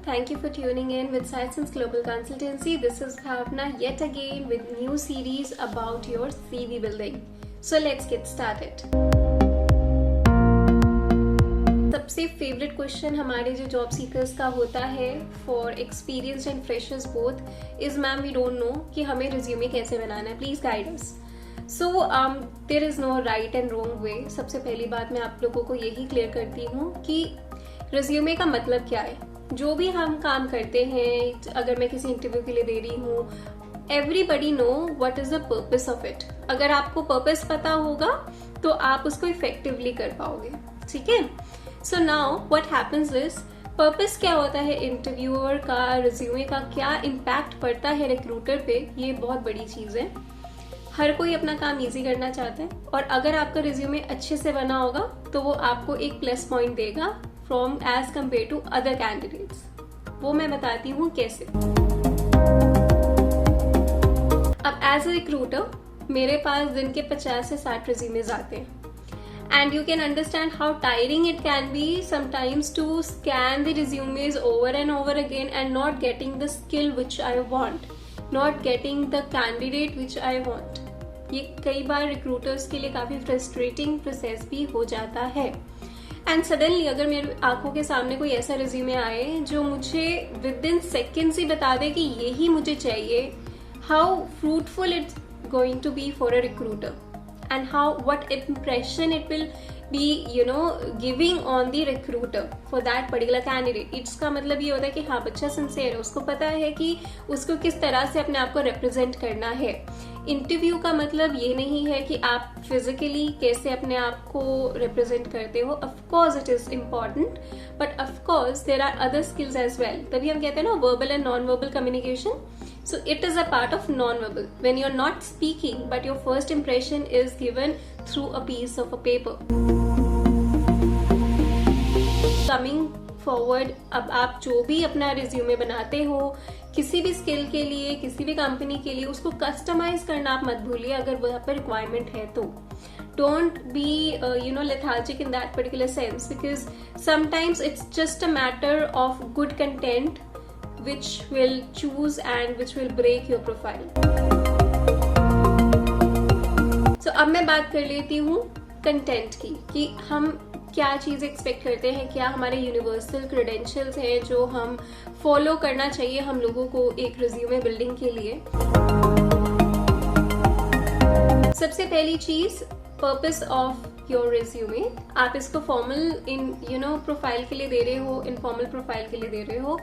Thank you for tuning in with Science Global Consultancy. This is Bhavna yet again with new series about your CV building. So let's get started. सबसे favourite question हमारे जो job seekers का होता है for experienced and freshers both is ma'am we don't know कि हमें resume कैसे बनाना है, please guide us. So there is no right and wrong way. सबसे पहली बात मैं आप लोगों को यही क्लियर करती हूँ कि रिज्यूमे का मतलब क्या है. जो भी हम काम करते हैं, अगर मैं किसी इंटरव्यू के लिए दे रही हूँ, everybody know what is the purpose of it. अगर आपको पर्पस पता होगा तो आप उसको इफेक्टिवली कर पाओगे. ठीक है. So now what happens is, purpose क्या होता है इंटरव्यूअर का, रिज्यूमे का क्या इम्पैक्ट पड़ता है रिक्रूटर पे, ये बहुत बड़ी चीज है. हर कोई अपना काम इजी करना चाहता है और अगर आपका रिज्यूमे अच्छे से बना होगा तो वो आपको एक प्लस पॉइंट देगा from as compare to other candidates. वो मैं बताती हूँ कैसे. अब एज अ रिक्रूटर मेरे पास दिन के 50 से 60 रिज्यूमेज आते हैं. And you can understand how tiring it can be sometimes to scan the resumes over and over again and not getting the skill which I want, not getting the candidate which I want. ये कई बार recruiters के लिए काफी frustrating process भी हो जाता है. And suddenly अगर मेरे आंखों के सामने कोई ऐसा रिज्यूमे आए जो मुझे विद इन सेकेंड्स ही बता दे कि यही मुझे चाहिए, how fruitful it's going to be for a recruiter. And what impression it will be, giving on the recruiter for that particular candidate. इसका मतलब ये होता है कि हाँ, बच्चा सिंसियर है, उसको पता है कि उसको किस तरह से अपने आप को रिप्रेजेंट करना है. इंटरव्यू का मतलब ये नहीं है कि आप फिजिकली कैसे अपने आप को रिप्रेजेंट करते हो. Of course it is important, but of course there are other skills as well. तभी हम कहते हैं ना verbal and non verbal communication. So it is a part of non-verbal. When you're not speaking, but your first impression is given through a piece of a paper. Coming forward, अब आप जो भी अपना रिज्यूमे बनाते हो, किसी भी skill के लिए, किसी भी कंपनी के लिए, उसको कस्टमाइज करना आप मत भूलिए अगर वहाँ पर रिक्वायरमेंट है तो. Don't be lethargic in that particular sense, because sometimes it's just a matter of good content which will choose and which will break your profile. So अब मैं बात कर लेती हूँ कंटेंट की कि हम क्या चीज एक्सपेक्ट करते हैं, क्या हमारे यूनिवर्सल क्रेडेंशियल्स हैं जो हम फॉलो करना चाहिए हम लोगों को एक रिज्यूमे बिल्डिंग के लिए. सबसे पहली चीज, पर्पस ऑफ योर रिज्यूमे. आप इसको फॉर्मल इन प्रोफाइल के लिए दे रहे हो, इनफॉर्मल प्रोफाइल के लिए दे रहे हो.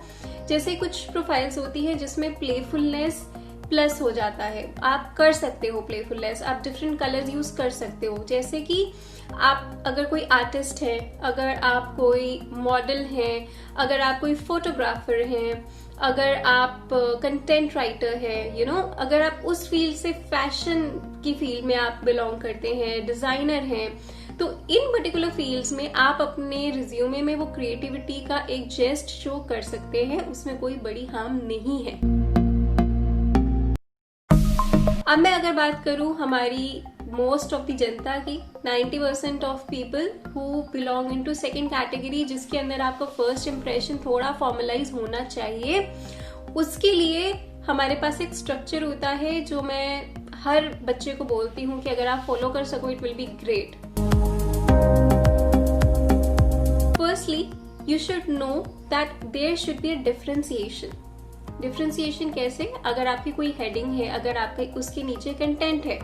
जैसे कुछ प्रोफाइल्स होती है जिसमें प्लेफुलनेस प्लस हो जाता है. आप कर सकते हो प्लेफुलनेस, आप डिफरेंट कलर्स यूज कर सकते हो. जैसे कि आप अगर कोई आर्टिस्ट है, अगर आप कोई मॉडल हैं, अगर आप कोई फोटोग्राफर हैं, अगर आप कंटेंट राइटर है, अगर आप उस फील्ड से फैशन की फील्ड में आप बिलोंग करते हैं, डिजाइनर हैं, तो इन पर्टिकुलर फील्ड्स में आप अपने रिज्यूमे में वो क्रिएटिविटी का एक जेस्ट शो कर सकते हैं. उसमें कोई बड़ी हार्म नहीं है. अब मैं अगर बात करूं हमारी मोस्ट ऑफ द जनता की, 90% of people who belong into second category, जिसके अंदर आपका फर्स्ट इंप्रेशन थोड़ा फॉर्मलाइज होना चाहिए, उसके लिए हमारे पास एक स्ट्रक्चर होता है जो मैं हर बच्चे को बोलती हूँ कि अगर आप फॉलो कर सको it will be great. Firstly you should know that there should be a differentiation. Differentiation कैसे? अगर आपकी कोई हेडिंग है, अगर आपके उसके नीचे कंटेंट है,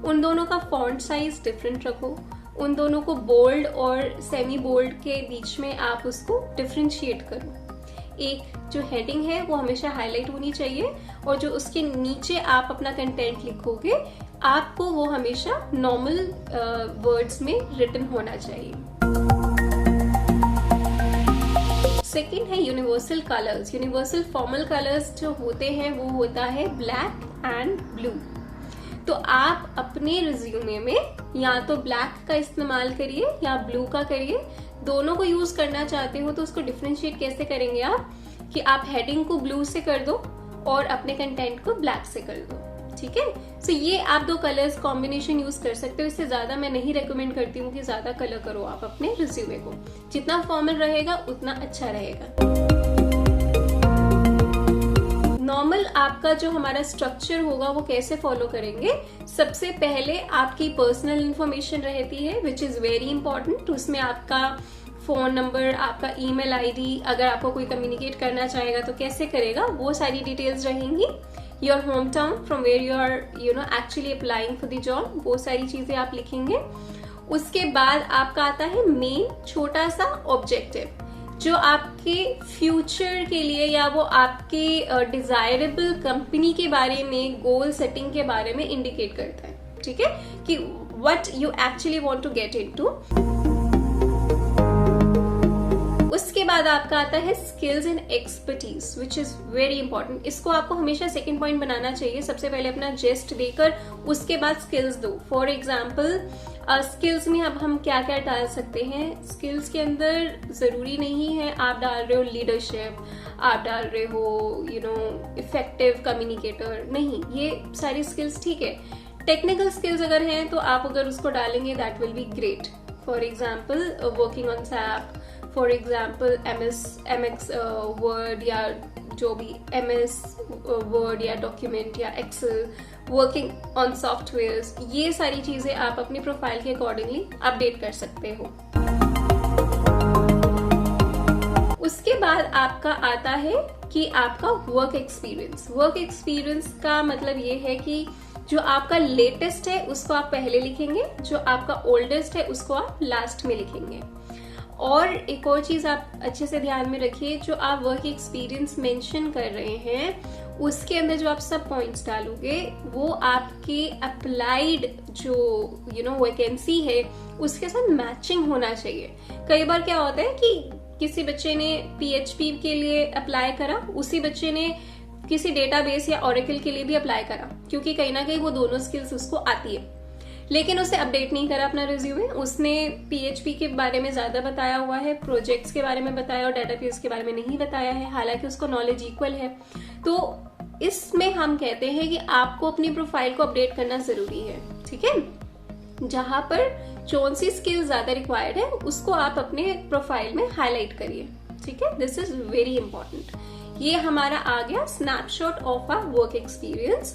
उन दोनों का फॉन्ट साइज डिफरेंट रखो. उन दोनों को बोल्ड और सेमी बोल्ड के बीच में आप उसको डिफरेंशिएट करो. एक जो हेडिंग है वो हमेशा हाईलाइट होनी चाहिए और जो उसके नीचे आप अपना कंटेंट लिखोगे आपको वो हमेशा नॉर्मल वर्ड्स में रिटन होना चाहिए. सेकेंड है universal colours. Universal formal colours जो होते हैं वो होता है ब्लैक एंड ब्लू. तो आप अपने रिज्यूमे में या तो ब्लैक का इस्तेमाल करिए या ब्लू का करिए. दोनों को यूज करना चाहते हो तो उसको डिफरेंशिएट कैसे करेंगे आप, कि आप हेडिंग को ब्लू से कर दो और अपने कंटेंट को ब्लैक से कर दो. ठीक है. सो ये आप दो कलर्स कॉम्बिनेशन यूज कर सकते हो. इससे ज्यादा मैं नहीं रेकमेंड करती हूँ कि ज्यादा कलर करो आप अपने रिज्यूमे को. जितना फॉर्मल रहेगा उतना अच्छा रहेगा. नॉर्मल आपका जो हमारा स्ट्रक्चर होगा वो कैसे फॉलो करेंगे, सबसे पहले आपकी पर्सनल इंफॉर्मेशन रहती है विच इज वेरी इंपॉर्टेंट। उसमें आपका फोन नंबर, आपका ईमेल आईडी, अगर आपको कोई कम्युनिकेट करना चाहेगा तो कैसे करेगा, वो सारी डिटेल्स रहेंगी। Your home town from where you are actually applying for the job, वो सारी चीजें आप लिखेंगे। उसके बाद आपका आता है मेन छोटा सा ऑब्जेक्टिव जो आपके फ्यूचर के लिए या वो आपके डिजायरेबल कंपनी के बारे में, गोल सेटिंग के बारे में इंडिकेट करता है, ठीक है, कि what you actually want to get into. उसके बाद आपका आता है skills and expertise which is very important. इसको आपको हमेशा सेकंड पॉइंट बनाना चाहिए। सबसे पहले अपना जेस्ट देकर उसके बाद स्किल्स दो। फॉर एग्जाम्पल स्किल्स में अब हम क्या क्या डाल सकते हैं, स्किल्स के अंदर जरूरी नहीं है आप डाल रहे हो लीडरशिप, आप डाल रहे हो इफेक्टिव कम्युनिकेटर, नहीं, ये सारी स्किल्स ठीक है। टेक्निकल स्किल्स अगर हैं तो आप अगर उसको डालेंगे that will be great. For example working on SAP, for example MX word या जो भी MS वर्ड या डॉक्यूमेंट या एक्सेल, वर्किंग ऑन सॉफ्टवेयर्स, ये सारी चीजें आप अपनी प्रोफाइल के अकॉर्डिंगली अपडेट कर सकते हो। उसके बाद आपका आता है कि आपका वर्क एक्सपीरियंस। वर्क एक्सपीरियंस का मतलब ये है कि जो आपका लेटेस्ट है उसको आप पहले लिखेंगे, जो आपका ओल्डेस्ट है उसको आप लास्ट में लिखेंगे। और एक और चीज आप अच्छे से ध्यान में रखिए, जो आप वर्क एक्सपीरियंस मेंशन कर रहे हैं उसके अंदर जो आप सब पॉइंट्स डालोगे वो आपके अप्लाइड जो वैकेंसी है उसके साथ मैचिंग होना चाहिए। कई बार क्या होता है कि किसी बच्चे ने PHP के लिए अप्लाई करा, उसी बच्चे ने किसी डेटाबेस या ओरेकल के लिए भी अप्लाई करा, क्योंकि कहीं ना कहीं वो दोनों स्किल्स उसको आती है, लेकिन उसे अपडेट नहीं करा अपना रिज्यूमे। उसने PHP के बारे में ज्यादा बताया हुआ है, प्रोजेक्ट्स के बारे में बताया और डेटाबेस के बारे में नहीं बताया है, हालांकि उसको नॉलेज इक्वल है। तो इसमें हम कहते हैं कि आपको अपनी प्रोफाइल को अपडेट करना जरूरी है, ठीक है। जहां पर कौन सी स्किल ज्यादा रिक्वायर्ड है उसको आप अपने प्रोफाइल में हाईलाइट करिए, ठीक है। This is very important. ये हमारा आ गया snapshot of our work experience.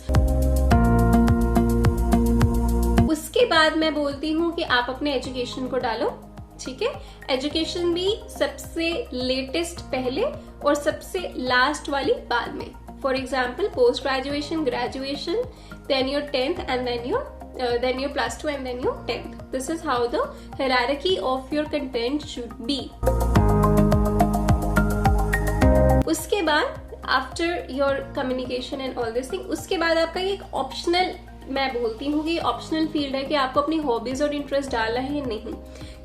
उसके बाद मैं बोलती हूँ कि आप अपने एजुकेशन को डालो, ठीक है। एजुकेशन भी सबसे लेटेस्ट पहले और सबसे लास्ट वाली बाद में। For example post graduation, graduation, then your 10th and then your plus 2 and then your 10th. This is how the hierarchy of your content should be. उसके बाद after your communication and all this thing, उसके बाद आपका एक optional, मैं बोलती हूँ कि ऑप्शनल फील्ड है कि आपको अपनी हॉबीज और इंटरेस्ट डालना है नहीं,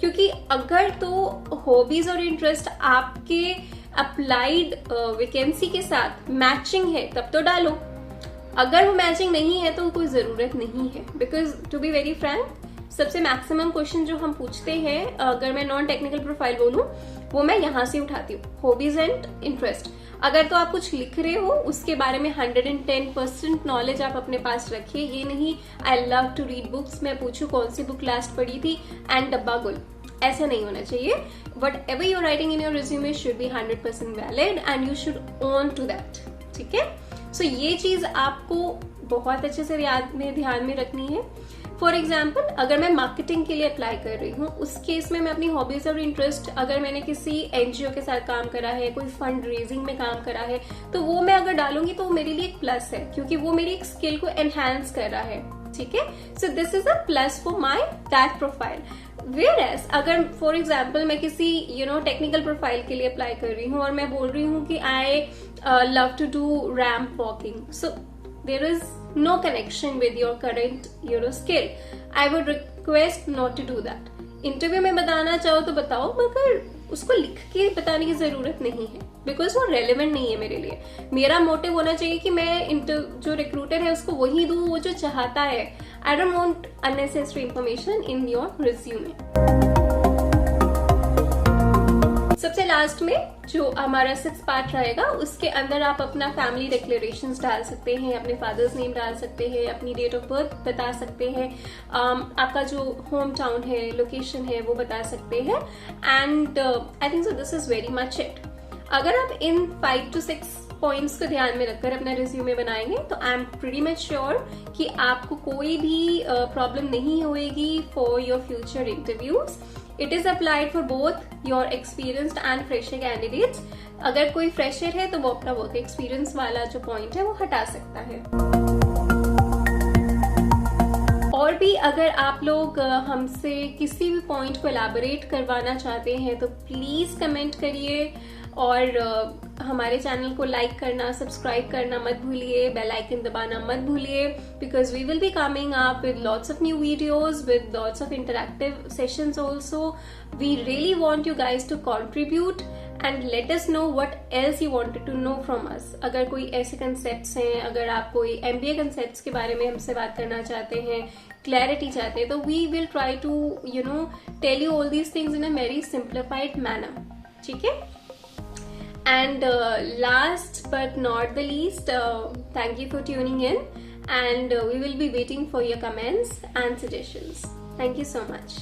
क्योंकि अगर तो हॉबीज और इंटरेस्ट आपके अप्लाइड वैकेंसी के साथ मैचिंग है तब तो डालो, अगर वो मैचिंग नहीं है तो कोई जरूरत नहीं है। Because to be very frank, सबसे मैक्सिमम क्वेश्चन जो हम पूछते हैं, अगर मैं नॉन टेक्निकल प्रोफाइल बोलूं, वो मैं यहाँ से उठाती हूँ, हॉबीज एंड इंटरेस्ट। अगर तो आप कुछ लिख रहे हो उसके बारे में 110% नॉलेज आप अपने पास रखिए। ये नहीं I love to read books, मैं पूछूं कौन सी बुक लास्ट पढ़ी थी एंड डब्बा गुल, ऐसा नहीं होना चाहिए। Whatever you're writing in your resume should be 100% valid and you should own to that, ठीक है। सो ये चीज आपको बहुत अच्छे से ध्यान में रखनी है। फॉर एग्जाम्पल अगर मैं मार्केटिंग के लिए अप्लाई कर रही हूँ, उस केस में मैं अपनी हॉबीज और इंटरेस्ट, अगर मैंने किसी NGO के साथ काम करा है, कोई फंड रेजिंग में काम करा है, तो वो मैं अगर डालूंगी तो मेरे लिए एक प्लस है, क्योंकि वो मेरी एक स्किल को एनहांस कर रहा है, ठीक है। So this is a plus for my that profile. Whereas अगर फॉर एग्जाम्पल मैं किसी टेक्निकल प्रोफाइल के लिए अप्लाई कर रही हूँ और मैं बोल रही हूँ कि I love to do ramp walking, so there is no connection with your current skill, I would request not to do that. Interview में बताना चाहो तो बताओ, मगर उसको लिख के बताने की जरूरत नहीं है, बिकॉज वो रेलेवेंट नहीं है मेरे लिए। मेरा मोटिव होना चाहिए कि मैं जो रिक्रूटर है उसको वही दूं वो जो चाहता है। I don't want unnecessary information in your resume. सबसे लास्ट में जो हमारा 6th पार्ट रहेगा, उसके अंदर आप अपना फैमिली डिक्लेरेशंस डाल सकते हैं, अपने फादर्स नेम डाल सकते हैं, अपनी डेट ऑफ बर्थ बता सकते हैं, आपका जो होम टाउन है, लोकेशन है, वो बता सकते हैं। And I think so this is very much it. अगर आप इन 5 to 6 पॉइंट्स को ध्यान में रखकर अपना रिज्यूमे बनाएंगे तो I am pretty much sure कि आपको कोई भी प्रॉब्लम नहीं होएगी for your future interviews. It is applied for both your experienced and fresher candidates. अगर कोई फ्रेशर है तो वो अपना वर्क एक्सपीरियंस वाला जो पॉइंट है वो हटा सकता है. और भी अगर आप लोग हमसे किसी भी पॉइंट को एलैबोरेट करवाना चाहते हैं तो प्लीज कमेंट करिए और हमारे चैनल को लाइक करना, सब्सक्राइब करना मत भूलिए, बेल आइकन दबाना मत भूलिए, because we will be coming up with lots of new videos with lots of interactive sessions also. We really want you guys to contribute and let us know what else you wanted to know from us. अगर कोई ऐसे concepts हैं, अगर आप कोई MBA concepts के बारे में हमसे बात करना चाहते हैं, clarity चाहते हैं, तो we will try to tell you all these things in a very simplified manner. ठीक है? And last but not the least, thank you for tuning in, and we will be waiting for your comments and suggestions. Thank you so much.